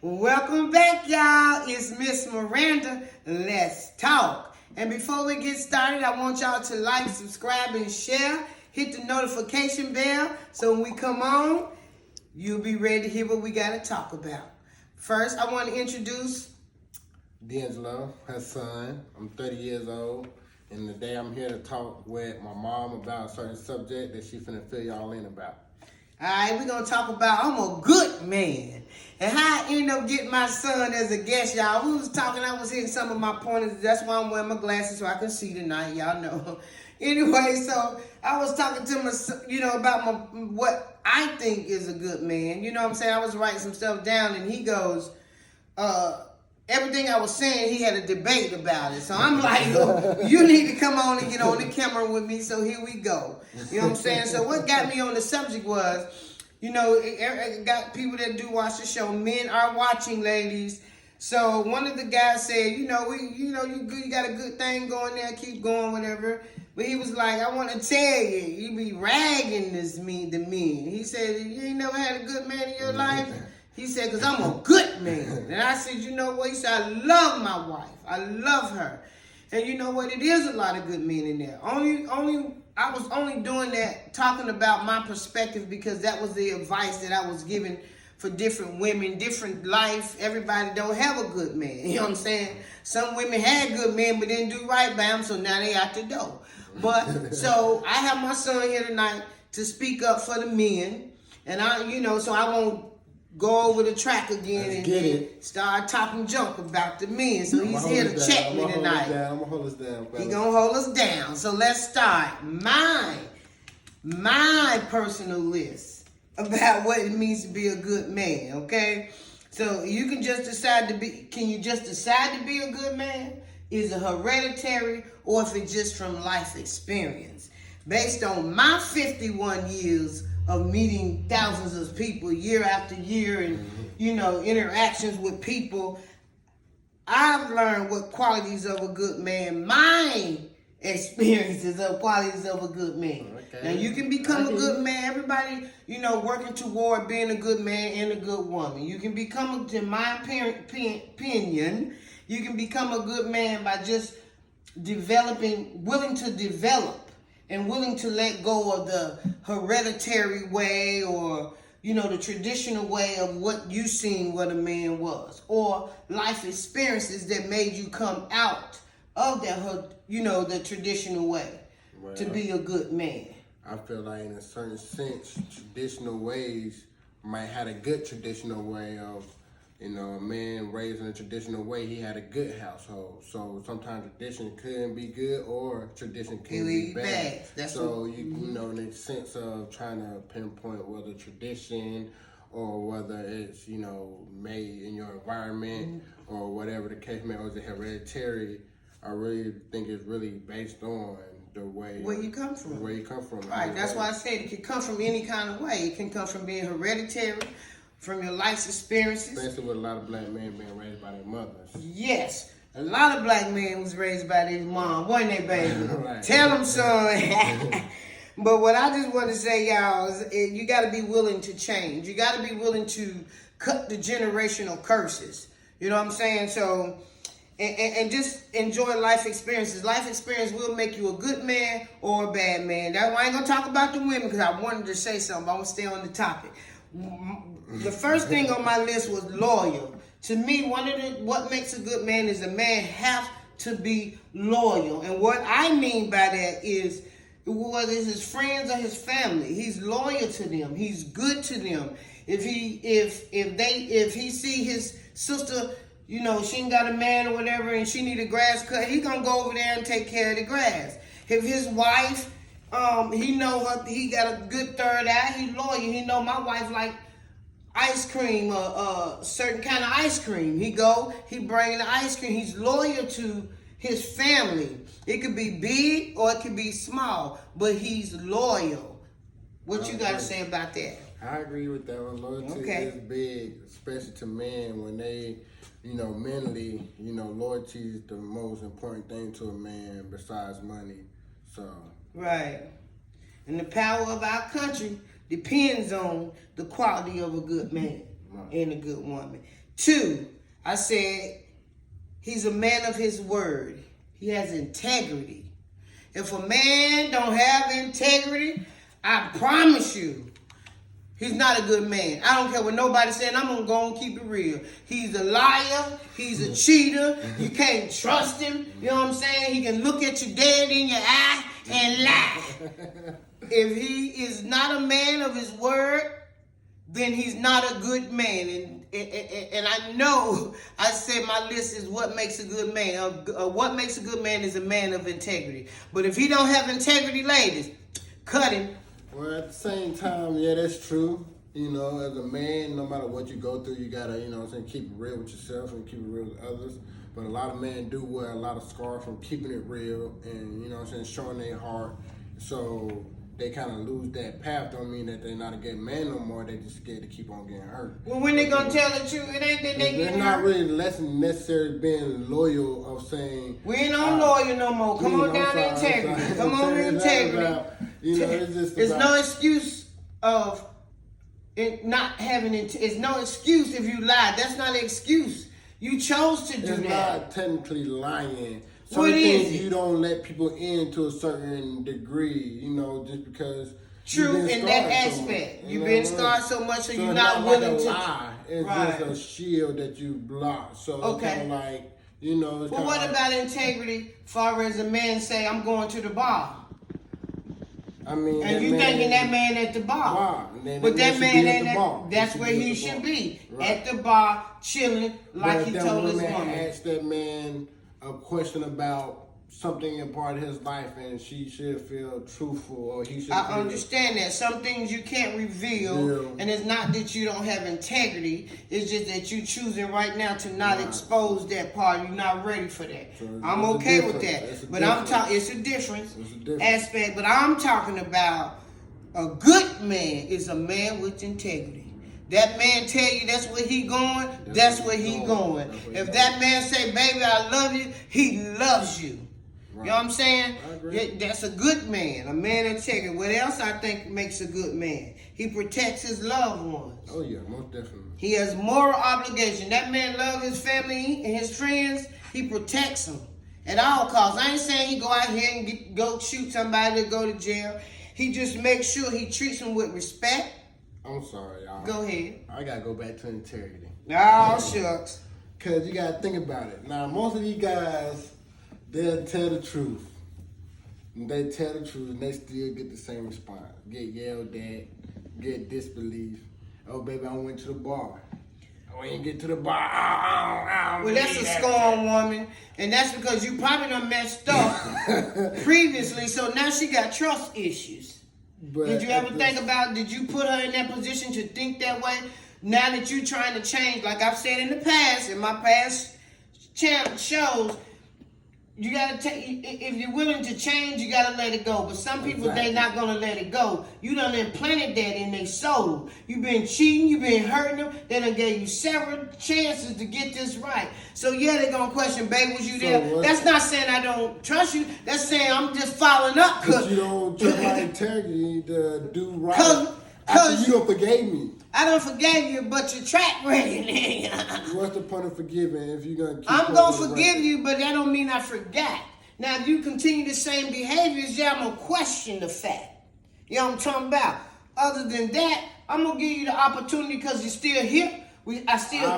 Welcome back, y'all. It's Miss Miranda. Let's talk. And before we get started, I want y'all to like, subscribe, and share. Hit the notification bell so when we come on, you'll be ready to hear what we got to talk about. First, I want to introduce D'Angelo, her son. I'm 30 years old, and today I'm here to talk with my mom about a certain subject that she finna fill y'all in about. All right, we're going to talk about I'm a good man. And how I ended up getting my son as a guest, y'all. We was talking, I was hitting some of my pointers. That's why I'm wearing my glasses so I can see tonight, y'all know. Anyway, so I was talking to my, about what I think is a good man. You know what I'm saying? I was writing some stuff down and he goes, everything I was saying, he had a debate about it. So I'm like, you need to come on and get on the camera with me. So here we go. You know what I'm saying? So what got me on the subject was, it got people that do watch the show. Men are watching, ladies. So one of the guys said, you got a good thing going there. Keep going, whatever. But he was like, I want to tell you, you be ragging the men. He said, you ain't never had a good man in your life? He said, because I'm a good man. And I said, you know what? He said, I love my wife. I love her. And you know what? It is a lot of good men in there. I was only doing that, talking about my perspective, because that was the advice that I was given for different women, different life. Everybody don't have a good man. You know what I'm saying? Some women had good men but didn't do right by them, so now they out the door. But so I have my son here tonight to speak up for the men. And so I won't go over the track again and start talking junk about the men. So he's here to check me tonight. I'm gonna hold us down. He's gonna hold us down. So let's start my personal list about what it means to be a good man, okay? So you can just decide to be, can you just decide to be a good man? Is it hereditary, or if it's just from life experience? Based on my 51 years of meeting thousands of people year after year and, interactions with people, I've learned what qualities of a good man, my experiences of qualities of a good man. Okay. Now, you can become a good man. Everybody, working toward being a good man and a good woman. You can become, in my opinion, you can become a good man by just willing to develop and willing to let go of the hereditary way or, the traditional way of what you seen what a man was, or life experiences that made you come out of that, the traditional way to be a good man. I feel like in a certain sense, traditional ways might have a good traditional way of, a man raised in a traditional way, he had a good household. So sometimes tradition couldn't be good or tradition can be bad. So in the sense of trying to pinpoint whether tradition or whether it's, made in your environment or whatever the case may be, or is it hereditary, I really think it's really based on the way where you come from. Where you come from. Right, that's why I said it can come from any kind of way. It can come from being hereditary, from your life's experiences. Especially with a lot of black men being raised by their mothers. Yes, a lot of black men was raised by their mom, wasn't they, baby? Right. Tell them, son. But what I just want to say, y'all, is you got to be willing to change. You got to be willing to cut the generational curses. You know what I'm saying? So, and just enjoy life experiences. Life experience will make you a good man or a bad man. That's why I ain't going to talk about the women, because I wanted to say something. But I'm going to stay on the topic. The first thing on my list was loyal. To me, what makes a good man is a man have to be loyal. And what I mean by that is, whether it's his friends or his family, he's loyal to them. He's good to them. If he see his sister, she ain't got a man or whatever, and she need a grass cut, he gonna go over there and take care of the grass. If his wife, he know her, he got a good third eye, he loyal. He know my wife like ice cream, certain kind of ice cream. He bring the ice cream. He's loyal to his family. It could be big or it could be small, but he's loyal. What you got to say about that? I agree with that one. Loyalty is big, especially to men when they, mentally, loyalty is the most important thing to a man besides money. So. Right. And the power of our country depends on the quality of a good man and a good woman. 2, I said he's a man of his word. He has integrity. If a man don't have integrity, I promise you, he's not a good man. I don't care what nobody's saying. I'm going to go and keep it real. He's a liar. He's a cheater. You can't trust him. You know what I'm saying? He can look at you dead in your eye and lie. If he is not a man of his word, then he's not a good man. And I know I said my list is what makes a good man. What makes a good man is a man of integrity. But if he don't have integrity, ladies, cut him. Well, at the same time, yeah, that's true. You know, as a man, no matter what you go through, you gotta, you know what I'm saying, keep it real with yourself and keep it real with others. But a lot of men do wear a lot of scars from keeping it real and, you know what I'm saying, showing their heart. So they kind of lose that path. Don't mean that they're not a good man no more. They just scared to keep on getting hurt. Well, when they gonna tell the truth, it ain't that they get hurt. They're not really necessarily being loyal of saying. We ain't on loyal no more. Come on down to integrity. Come on to integrity. It's no excuse of it not having it. It's no excuse if you lied. That's not an excuse. You chose to do that. It's not technically lying. What is it? You don't let people in to a certain degree, you know, just because. True, in that aspect. You've been scarred so much, so you're not willing to lie. It's just a shield that you block. So it's kind of like, you know. Well, what about integrity? Far as a man say, I'm going to the bar. I mean, and you thinking that man at the bar. But that man ain't that's where he should be. At the bar, chilling, like he told his woman. Asked that man a question about something in part of his life, and she should feel truthful, or he should. I understand that some things you can't reveal, and it's not that you don't have integrity. It's just that you choosing right now to not expose that part. You're not ready for that. So I'm okay with that, but I'm talking. It's a difference aspect, but I'm talking about a good man is a man with integrity. That man tell you that's where he going, that's where he going. If that man say, baby, I love you, he loves you. Right. You know what I'm saying? That's a good man, a man of integrity. What else I think makes a good man? He protects his loved ones. Oh yeah, most definitely. He has moral obligation. That man loves his family and his friends. He protects them at all costs. I ain't saying he go out here and go shoot somebody to go to jail. He just makes sure he treats them with respect. I'm sorry, y'all. Go ahead. I gotta go back to integrity. Oh, shucks. Cause you gotta think about it. Now, most of these guys, they'll tell the truth. And they tell the truth, and they still get the same response. Get yelled at, get disbelief. Oh, baby, I went to the bar. Oh, I ain't get to the bar. Well, that's a scorn woman, and that's because you probably done messed up previously. So now she got trust issues. But did you ever think about, did you put her in that position to think that way? Now that you're trying to change, like I've said in the past, in my past shows, you gotta take, if you're willing to change, you gotta let it go. But some people, they're not gonna let it go. You done implanted that in their soul. You've been cheating, you've been hurting them. They done gave you several chances to get this right. So yeah, they're gonna question, babe, was you there? That's not saying I don't trust you. That's saying I'm just following up. Because you don't trust my integrity to do right. Because you don't forgave me. I don't forgive you, but your track ready. What's the point of forgiving if you're going to keep I'm going to forgive you, but that don't mean I forgot. Now, if you continue the same behaviors, yeah, I'm going to question the fact. You know what I'm talking about? Other than that, I'm going to give you the opportunity because you're still here. I feel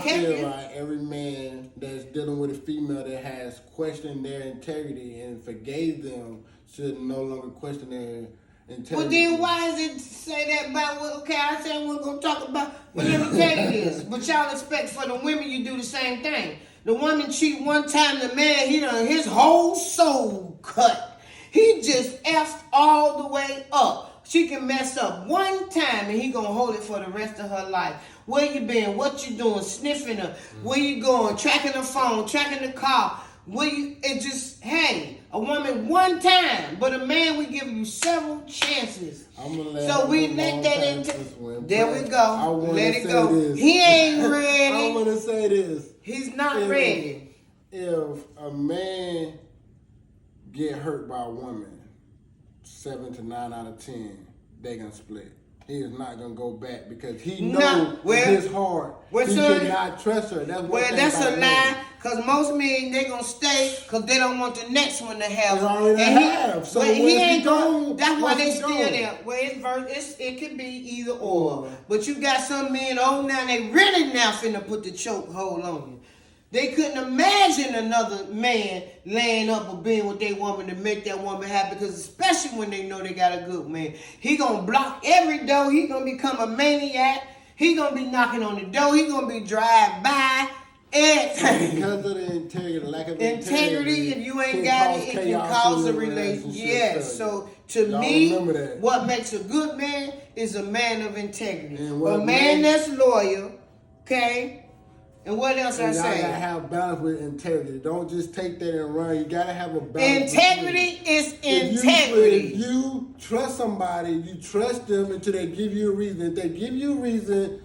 like every man that's dealing with a female that has questioned their integrity and forgave them should no longer question their integrity. Well, then why is it say that about, okay, I said we're going to talk about what integrity is. But y'all expect for the women you do the same thing. The woman cheat one time, the man, he done his whole soul cut. He just effed all the way up. She can mess up one time and he gonna hold it for the rest of her life. Where you been? What you doing? Sniffing her. Where you going? Tracking the phone, tracking the car. Hey, a woman one time, but a man, we give you several chances. So we let that into. There we go. Let it go. This. He ain't ready. I want to say this. He's not ready. If a man get hurt by a woman, 7 to 9 out of 10, they gonna split. he is not gonna go back because he No, knows well, in his heart well, he son, cannot trust her. That's one well, thing that's about a men. lie. Cause most men they gonna stay because they don't want the next one to have. They already have. So well, he once ain't he going. gone, That's why once they he still gone. there. Well, it could be either or. But you got some men old now. They really now finna put the chokehold on you. They couldn't imagine another man laying up or being with their woman to make that woman happy, because especially when they know they got a good man. He gonna block every door. He gonna become a maniac. He gonna be knocking on the door. He gonna be drive by. Everything. Because of the integrity, lack of integrity, if you ain't got it, it can cause a relationship. Yes. So to me, what makes a good man is a man of integrity. A man that's loyal, okay? And what else I say? You gotta have balance with integrity. Don't just take that and run. You gotta have a balance. Integrity is integrity. If you trust somebody, you trust them until they give you a reason. If they give you a reason,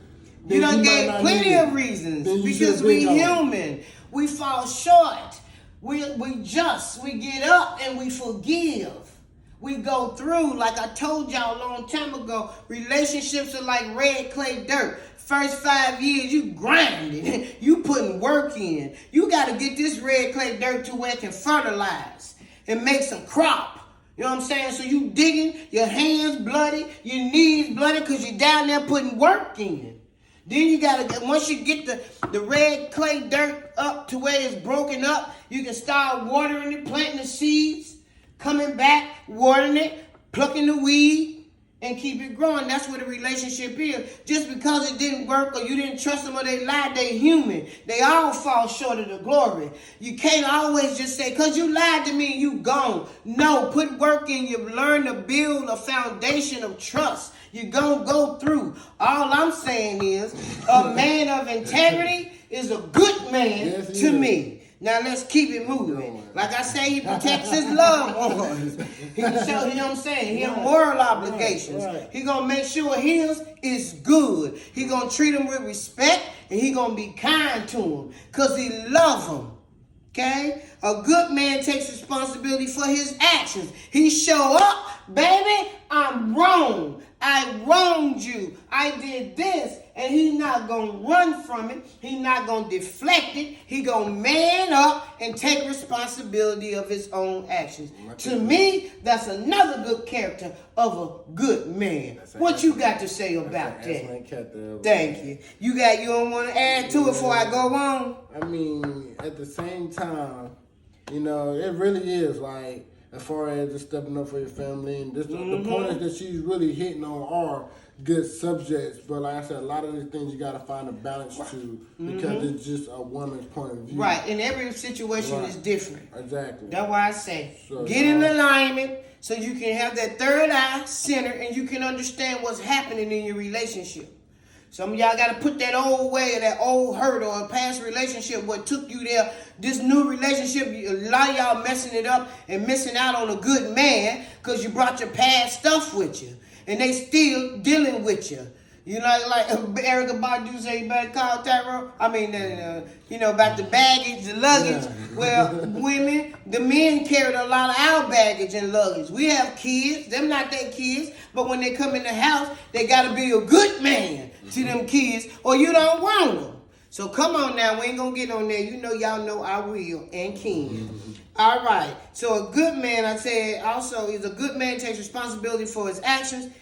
you done gave plenty of reasons, because we human. We fall short. We get up and we forgive. We go through, like I told y'all a long time ago, relationships are like red clay dirt. First 5 years, you grinding. You putting work in. You got to get this red clay dirt to where it can fertilize and make some crop. You know what I'm saying? So you digging, your hands bloody, your knees bloody, because you're down there putting work in. Then you got to, once you get the red clay dirt up to where it's broken up, you can start watering it, planting the seeds, coming back, watering it, plucking the weed, and keep it growing. That's what a relationship is. Just because it didn't work or you didn't trust them or they lied, they human. They all fall short of the glory. You can't always just say, because you lied to me, you gone. No, put work in. You learn to build a foundation of trust. You're going to go through. All I'm saying is a man of integrity is a good man to me. Now let's keep it moving. Like I say, he protects his loved ones. He can show, you know what I'm saying? He have moral obligations. He gonna make sure his is good. He gonna treat them with respect, and he gonna be kind to them, because he love them. Okay? A good man takes responsibility for his actions. He show up, baby, I'm wrong. I wronged you. I did this. And he's not going to run from it. He's not going to deflect it. He going to man up and take responsibility of his own actions. To me, that's another good character of a good man. What you got to say about that? Thank you. You don't want to add to it before I go on? I mean, at the same time, you know, it really is like, as far as just stepping up for your family, and just the points that she's really hitting on are good subjects. But like I said, a lot of these things you got to find a balance to, because it's just a woman's point of view. Right, and every situation is different. Exactly. That's why I say, get in alignment so you can have that third eye center and you can understand what's happening in your relationship. Some of y'all got to put that old way or that old hurt or a past relationship, what took you there. This new relationship, a lot of y'all messing it up and missing out on a good man because you brought your past stuff with you. And they still dealing with you. You know, like Erykah Badu say, you better call Tyrone. I mean, you know, about the baggage, the luggage. Yeah. Well, women, the men carried a lot of our baggage and luggage. We have kids. Them not their kids. But when they come in the house, they got to be a good man to them kids, or you don't want them. So come on now. We ain't going to get on there. You know, y'all know I will and can. All right. So a good man, I said, also, is a good man takes responsibility for his actions.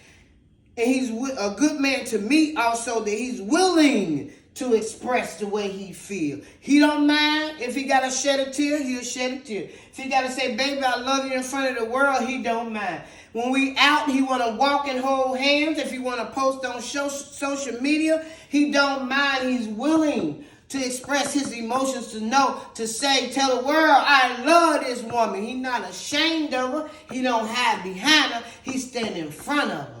And he's a good man to me also, that he's willing to express the way he feels. He don't mind. If he got to shed a tear, he'll shed a tear. If he got to say, baby, I love you in front of the world, he don't mind. When we out, he want to walk and hold hands. If he want to post on social media, he don't mind. He's willing to express his emotions, to say, tell the world, I love this woman. He's not ashamed of her. He don't hide behind her. He stand in front of her.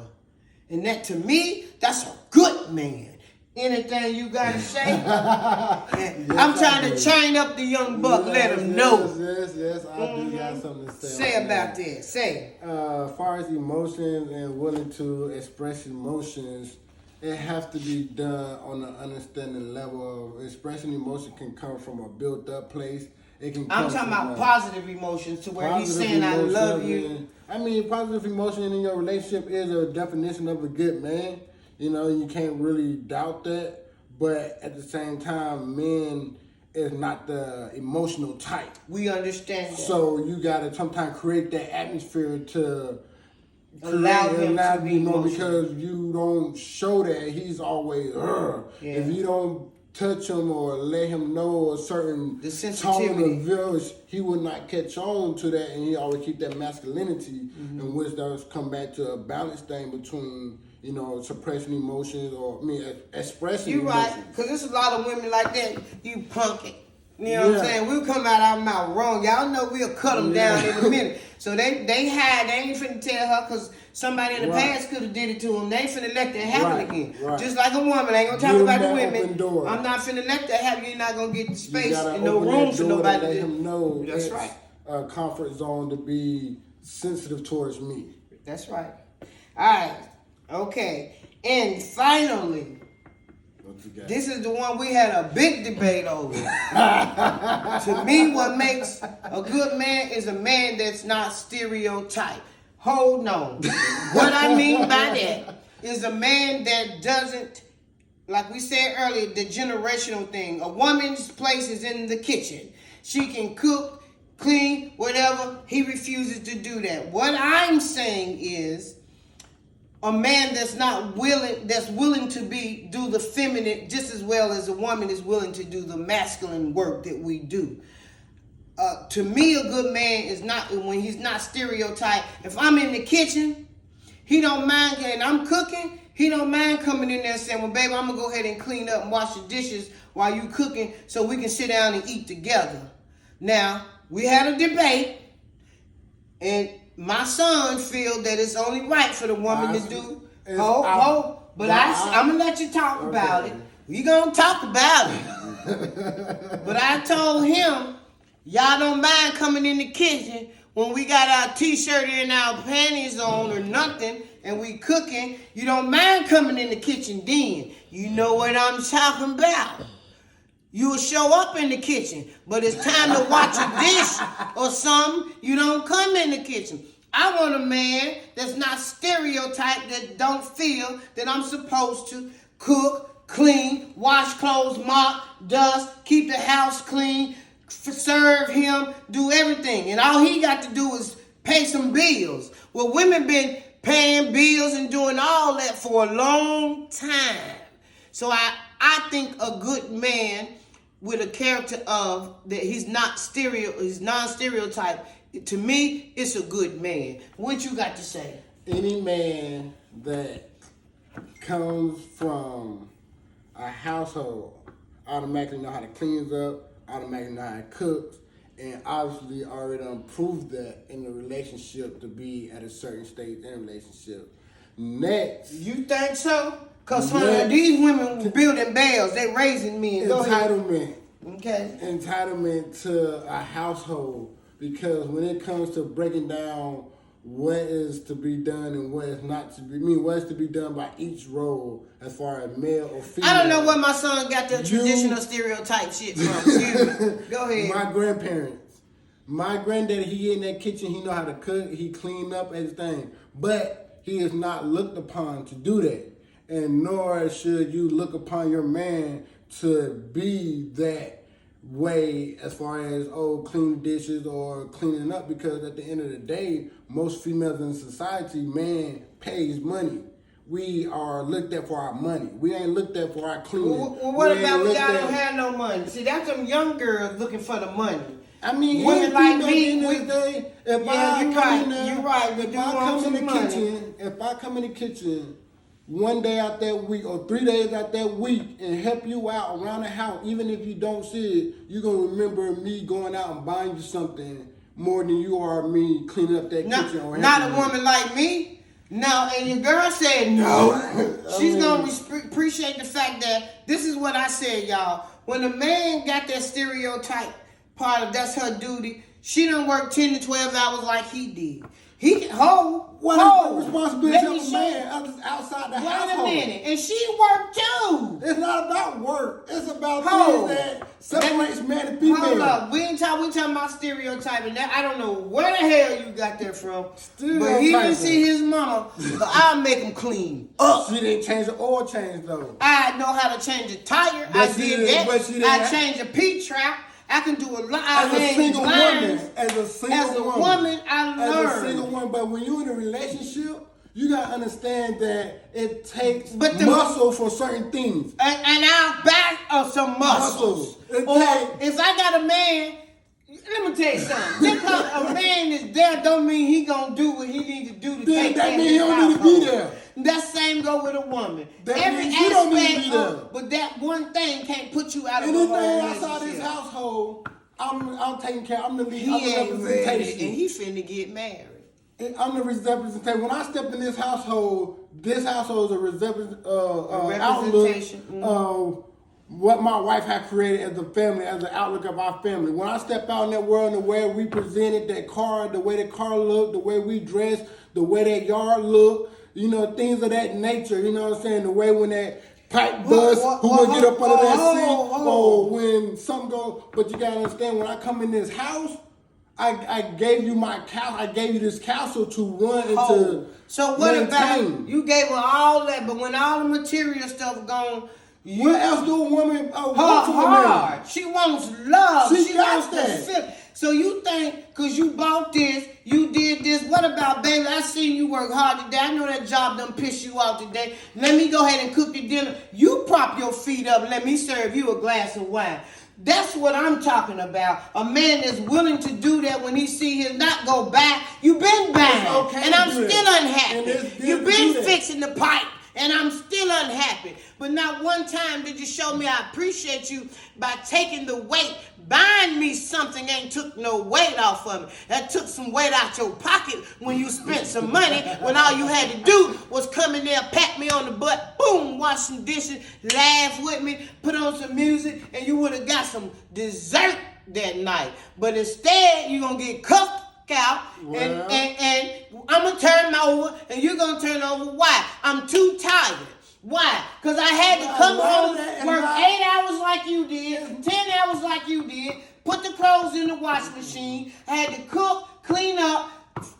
And that, to me, that's a good man. Anything you got to say? I'm trying to chain up the young buck, let him know. Yes, I do got something to say. Say about that. Say. As far as emotions and willing to express emotions, it has to be done on an understanding level. Of expressing emotion can come from a built-up place. It can. I'm talking about positive emotions, to where he's saying, "I love you." I mean, positive emotion in your relationship is a definition of a good man. You know, you can't really doubt that. But at the same time, men is not the emotional type. We understand that. So you gotta sometimes create that atmosphere to allow him to be emotional. Because you don't show that he's always If you don't touch him or let him know a certain tone of voice, he will not catch on to that, and he always keep that masculinity, in which does come back to a balance thing between, you know, suppressing emotions or expressing You're emotions. right, because there's a lot of women like that. You punk it. You know what I'm saying? We'll come out our mouth wrong. Y'all know we'll cut them down in a minute. So they hide. They ain't finna tell her because somebody in the past could have did it to them. They ain't finna let that happen again. Right. Just like a woman. I ain't gonna talk about the women. Door. I'm not finna let that happen. You're not gonna get the space and no room for nobody to let him know that's right. A comfort zone to be sensitive towards me. That's right. All right. Okay. And finally, this is the one we had a big debate over. To me, what makes a good man is a man that's not stereotyped. Hold on. What I mean by that is a man that doesn't, like we said earlier, the generational thing. A woman's place is in the kitchen. She can cook, clean, whatever. He refuses to do that. What I'm saying is, a man that's willing to do the feminine just as well as a woman is willing to do the masculine work that we do. To me, a good man is not when he's not stereotyped. If I'm in the kitchen, he don't mind, and I'm cooking, he don't mind coming in there and saying, well, baby, I'm going to go ahead and clean up and wash the dishes while you cooking so we can sit down and eat together. Now, we had a debate, and my son feels that it's only right for the woman to do. I'm gonna let you talk about it. We gonna talk about it. But I told him, y'all don't mind coming in the kitchen when we got our t-shirt and our panties on or nothing, and we cooking. You don't mind coming in the kitchen then. You know what I'm talking about. You'll show up in the kitchen, but it's time to watch a dish or something. You don't come in the kitchen. I want a man that's not stereotyped, that don't feel that I'm supposed to cook, clean, wash clothes, mop, dust, keep the house clean, serve him, do everything. And all he got to do is pay some bills. Well, women been paying bills and doing all that for a long time. So I think a good man with a character of that he's non-stereotype. To me, it's a good man. What you got to say? Any man that comes from a household automatically know how to clean up, automatically know how to cook, and obviously already proved that in the relationship to be at a certain stage in a relationship. Next. You think so? Because these women building bells, they raising men. Entitlement. Okay. Entitlement to a household. Because when it comes to breaking down what is to be done and what is not to be, what is to be done by each role as far as male or female. I don't know where my son got the traditional stereotype shit from. Go ahead. My grandparents. My granddaddy, he in that kitchen, he know how to cook, he clean up everything. But he is not looked upon to do that. And nor should you look upon your man to be that way as far as clean dishes or cleaning up, because at the end of the day, most females in society, man pays money. We are looked at for our money. We ain't looked at for our cleaning. Well, what about when y'all don't have no money? See, that's them young girls looking for the money. I mean, women like me, if I come in the kitchen one day out that week or 3 days out that week and help you out around the house, even if you don't see it, you're going to remember me going out and buying you something more than you are me cleaning up that kitchen. Or not a woman like me. No, and your girl said no. She's going to appreciate the fact that this is what I said, y'all. When a man got that stereotype part of that's her duty, she done work 10 to 12 hours like he did. He can what is the responsibility of a man outside the household? Wait a minute, and she worked too. It's not about work. It's about things that separates man and female. Hold up, we talking about stereotyping. That I don't know where the hell you got that from. But he didn't see his mama, but I'll make him clean up. She didn't change the oil change though. I know how to change a tire. I did that. I changed a P-trap. I can do a lot. As a single woman, as a woman, I learned. As a single woman, but when you're in a relationship, you gotta understand that it takes muscle for certain things. And I'll back some muscles. Or if I got a man, let me tell you something. Just because a man is there don't mean he gonna do what he need to do to take care of his household. That mean he don't need to be there. That same go with a woman. Every aspect of, but that one thing can't put you out of the whole relationship. Anything outside this household, I'm taking care. I'm the lead. He ain't ready, and he finna get married. I'm the representation. When I step in this household is a representation of what my wife had created as a family, as an outlook of our family. When I step out in that world, the way we presented that car, the way the car looked, the way we dressed, the way that yard looked, you know, things of that nature. You know what I'm saying? The way when that pipe bust, who will get up under that seat, or when something goes. But you gotta understand, when I come in this house, I gave you my castle. I gave you this castle to run into. So what about you gave her all that, but when all the material stuff gone, what else do a woman? Her heart. She wants love. She wants that. To feel. So you think, cause you bought this, you did this. What about, baby? I seen you work hard today. I know that job done pissed you off today. Let me go ahead and cook the dinner. You prop your feet up. Let me serve you a glass of wine. That's what I'm talking about. A man that's willing to do that when he see his not go back. You've been bad, okay, and I'm still unhappy. You've been fixing the pipe, and I'm still unhappy. But not one time did you show me I appreciate you by taking the weight. Buying me something ain't took no weight off of me. That took some weight out your pocket when you spent some money, when all you had to do was come in there, pat me on the butt, boom, wash some dishes, laugh with me, put on some music, and you would have got some dessert that night. But instead, you're going to get cuffed out, and I'm going to turn over, and you're going to turn over. Why? I'm too tired. Why? Because I had to come home, work 8 hours like you did, 10 hours like you did, put the clothes in the washing machine. I had to cook, clean up.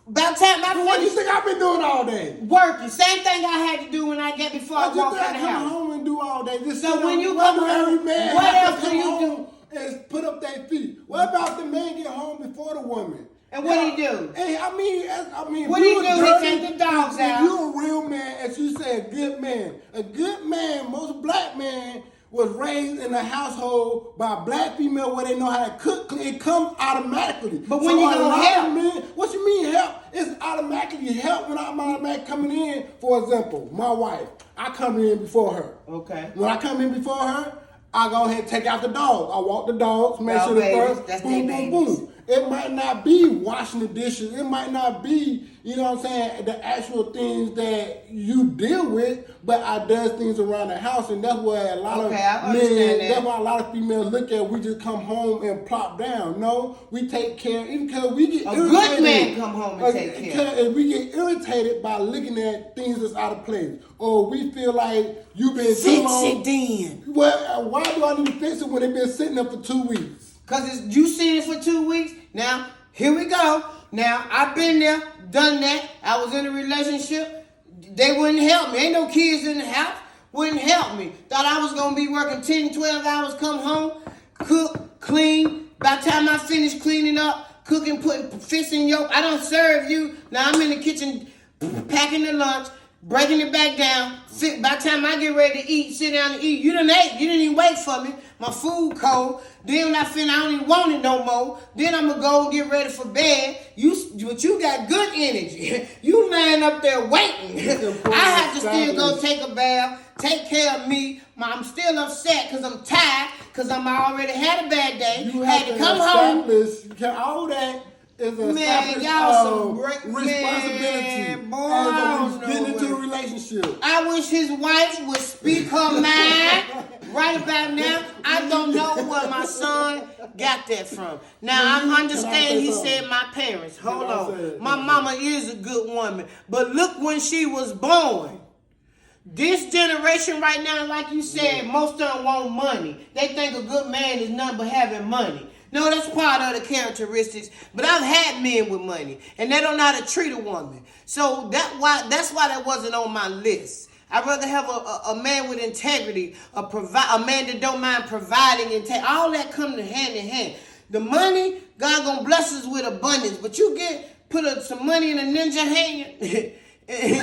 By the time I finished, what do you think I've been doing all day? Working. Same thing I had to do when I get before I walked in the house. Come home and do all day. So when you come home, what else do you do? Is put up their feet. What about the man get home before the woman? And what he do? Hey, I mean, what he do? He take the dogs out. You a real man, as you say, a good man. A good man, most black men was raised in a household by a black female where they know how to cook. It comes automatically. But when you gonna help? Men, what you mean help? It's automatically help when I'm automatically coming in. For example, my wife, I come in before her. Okay. When I come in before her, I go ahead and take out the dogs. I walk the dogs, make sure the first, that's boom, boom, boom. It might not be washing the dishes. It might not be, you know what I'm saying, the actual things that you deal with, but I does things around the house, and that's where a lot of men, that's why a lot of females look at, we just come home and plop down. No, we take care, even because we get irritated. A good man come home and take care. And we get irritated by looking at things that's out of place. Or we feel like you've been too long. Fix it then. Well, why do I need to fix it when it's been sitting there for 2 weeks? Because you seen it for 2 weeks. Now, here we go. Now, I've been there, done that. I was in a relationship. They wouldn't help me. Ain't no kids in the house. Wouldn't help me. Thought I was going to be working 10, 12 hours, come home, cook, clean. By the time I finish cleaning up, cooking, fixing I don't serve you. Now, I'm in the kitchen packing the lunch, breaking it back down. By the time I get ready to eat, sit down and eat, you done ate. You didn't even wait for me. My food cold. Then when I don't even want it no more. Then I'm going to go get ready for bed. But you got good energy. You laying up there waiting. I have to still go take a bath, take care of me. I'm still upset because I'm tired, because I already had a bad day. You had to come home. All that is a responsibility as getting into a relationship. I wish his wife would speak her mind. Right about now, I don't know where my son got that from. Now, I understand he said my parents. Hold on. My mama is a good woman. But look when she was born. This generation right now, like you said, most of them want money. They think a good man is nothing but having money. No, that's part of the characteristics. But I've had men with money, and they don't know how to treat a woman. So that's why that wasn't on my list. I'd rather have a man with integrity, a man that don't mind providing, and all that come hand in hand. The money, God gonna bless us with abundance, but you put some money in a ninja hand. And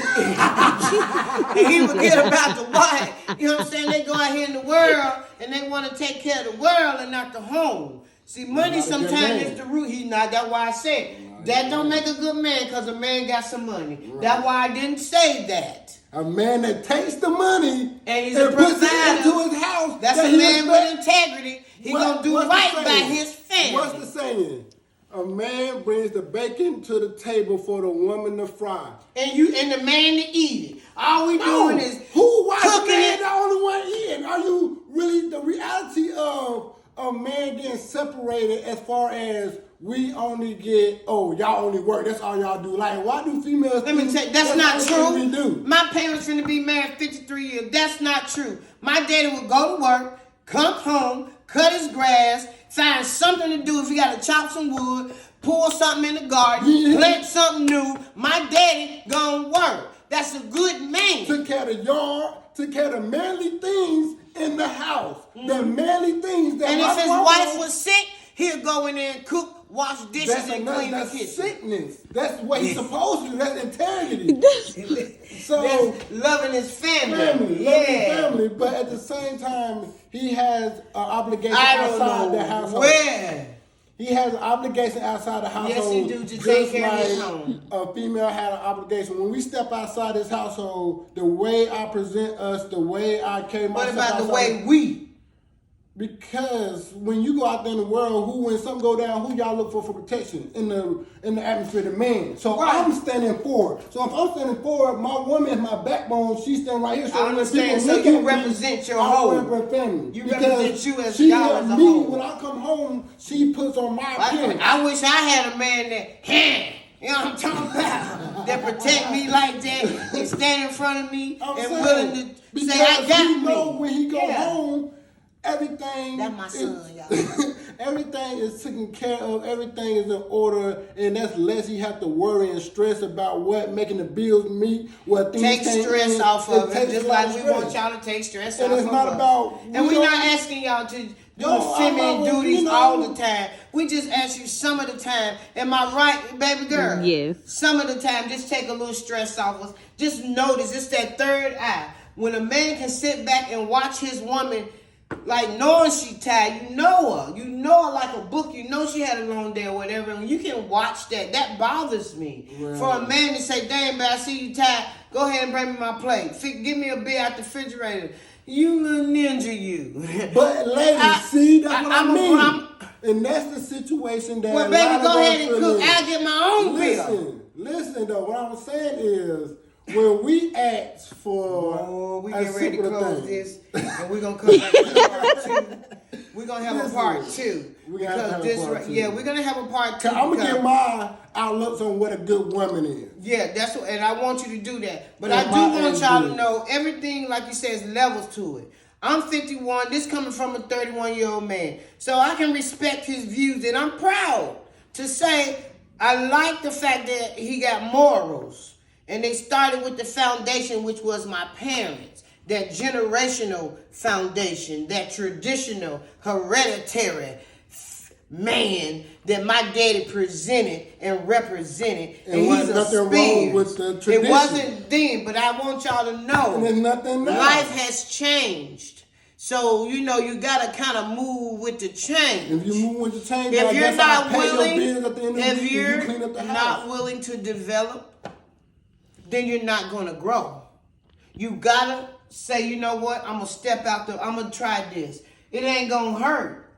he forget about the wife. You know what I'm saying? They go out here in the world and they want to take care of the world and not the home. See, money sometimes is the root. That's why I said that don't make a good man, because a man got some money. Right. That's why I didn't say that. A man that takes the money and he's a puts it into his house. That's a man with integrity. He gonna do right by his family. What's the saying? A man brings the bacon to the table for the woman to fry. And the man to eat it. All we doing is why the man the only one eating? Are you really the reality of a man getting separated as far as we only get, y'all only work, that's all y'all do? Like, why do females Let me tell you, that's not true. My parents finna be married 53 years. That's not true. My daddy would go to work, come home, cut his grass, find something to do. If he got to chop some wood, pull something in the garden, plant something new, my daddy gonna work. That's a good man. Took care of the yard, took care of the manly things in the house. The manly things that. And if his wife was sick, he'll go in there and cook, wash dishes, and clean the kitchen. That's sickness. That's what he's supposed to do. That's integrity. So that's loving his family. Loving his family. But at the same time, he has an obligation outside the household. Where? He has an obligation outside the household. Yes, he do, to take care of his home. A female had an obligation. When we step outside this household, the way I present us, the way I carry myself. What about the way we? Because when you go out there in the world, when something go down, who y'all look for protection in the atmosphere? The man. So I'm standing forward. So if I'm standing forward, my woman is my backbone. She's standing right here. So I understand. So you represent your home. Family. You represent you as y'all as a whole. When I come home, she puts on my appearance. I wish I had a man that. You know what I'm talking about? That protect me like that and stand in front of me willing to say I got me. Know when he go home. Everything. That's my son, y'all. Everything is taken care of. Everything is in order, and that's less he have to worry and stress about making the bills meet. What things take stress off of it, just like we want y'all to take stress off of it. And it's not about. And we're not asking y'all to do feminine duties all the time. We just ask you some of the time. Am I right, baby girl? Yes. Some of the time, just take a little stress off us. Just notice it's that third eye. When a man can sit back and watch his woman. Like knowing she tired, you know her like a book, you know she had a long day or whatever, and you can watch that bothers me. Right. For a man to say, dang, but I see you tired, go ahead and bring me my plate. Give me a beer out the refrigerator. You little ninja, you. But ladies, see, that's what I mean. And that's the situation that well, baby, go ahead and cook. I'll get my own beer. Listen, though, what I'm saying is, when we ask for we get ready to close this, and we're gonna come back to part two. We're gonna have a part two. We're gonna have a part two. I'm gonna give my outlooks on what a good woman is. Yeah, that's what, and I want you to do that. But I do want y'all to know everything, like you said, is levels to it. I'm 51. This coming from a 31-year-old man, so I can respect his views, and I'm proud to say I like the fact that he got morals. And they started with the foundation, which was my parents. That generational foundation, that traditional, hereditary man that my daddy presented and represented. And he's a Spears. With the tradition. It wasn't then, but I want y'all to know. And there's nothing now. Life has changed. So, you got to kind of move with the change. If you move with the change, if you're not willing to develop, then you're not going to grow. You got to say, you know what? I'm going to step out there. I'm going to try this. It ain't going to hurt.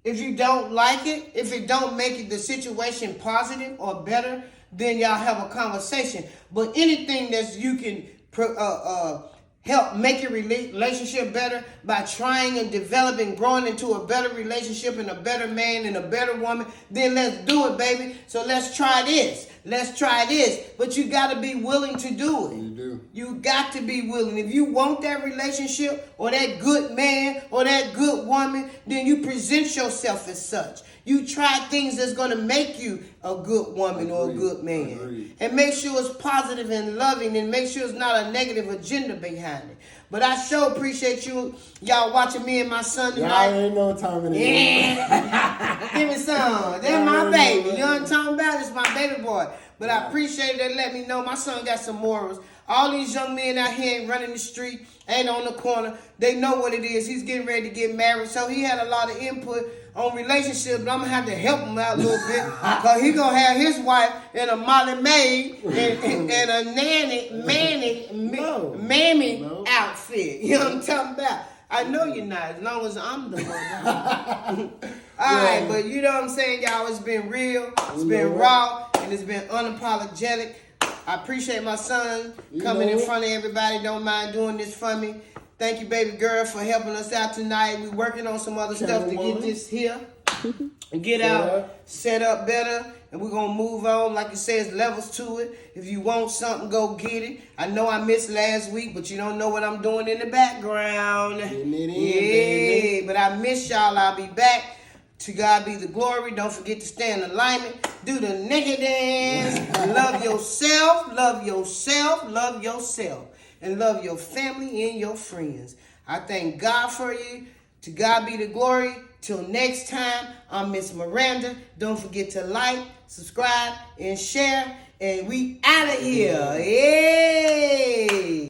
If you don't like it, if it don't make it the situation positive or better, then y'all have a conversation. But anything that you can help make your relationship better by trying and developing, growing into a better relationship and a better man and a better woman, then let's do it, baby. So let's try this. let's try this. But you got to be willing to do it. You do. You got to be willing. If you want that relationship or that good man or that good woman, then you present yourself as such. You try things that's going to make you a good woman or a good man. Agreed. And make sure it's positive and loving, and make sure it's not a negative agenda behind it. But I sure appreciate y'all watching me and my son tonight. Y'all ain't no time in it. Yeah. Give me some. That's my baby. You know what I'm talking about? It's my baby boy. But I appreciate that. Let me know. My son got some morals. All these young men out here ain't running the street, ain't on the corner. They know what it is. He's getting ready to get married. So he had a lot of input on relationships, but I'm going to have to help him out a little bit because he going to have his wife in a Molly Maid and a mammy outfit. You know what I'm talking about? I know you're not, as long as I'm the one. All right, but you know what I'm saying, y'all? It's been real, it's been raw, and it's been unapologetic. I appreciate my son coming in front of everybody. Don't mind doing this for me. Thank you, baby girl, for helping us out tonight. We're working on some other stuff to get this here and get out set up better. And we're going to move on. Like it says, levels to it. If you want something, go get it. I know I missed last week, but you don't know what I'm doing in the background. Yeah, but I miss y'all. I'll be back. To God be the glory. Don't forget to stay in alignment. Do the nigga dance. Love yourself. Love yourself. Love yourself. And love your family and your friends. I thank God for you. To God be the glory. Till next time, I'm Miss Miranda. Don't forget to like, subscribe, and share. And we out of here. Yay!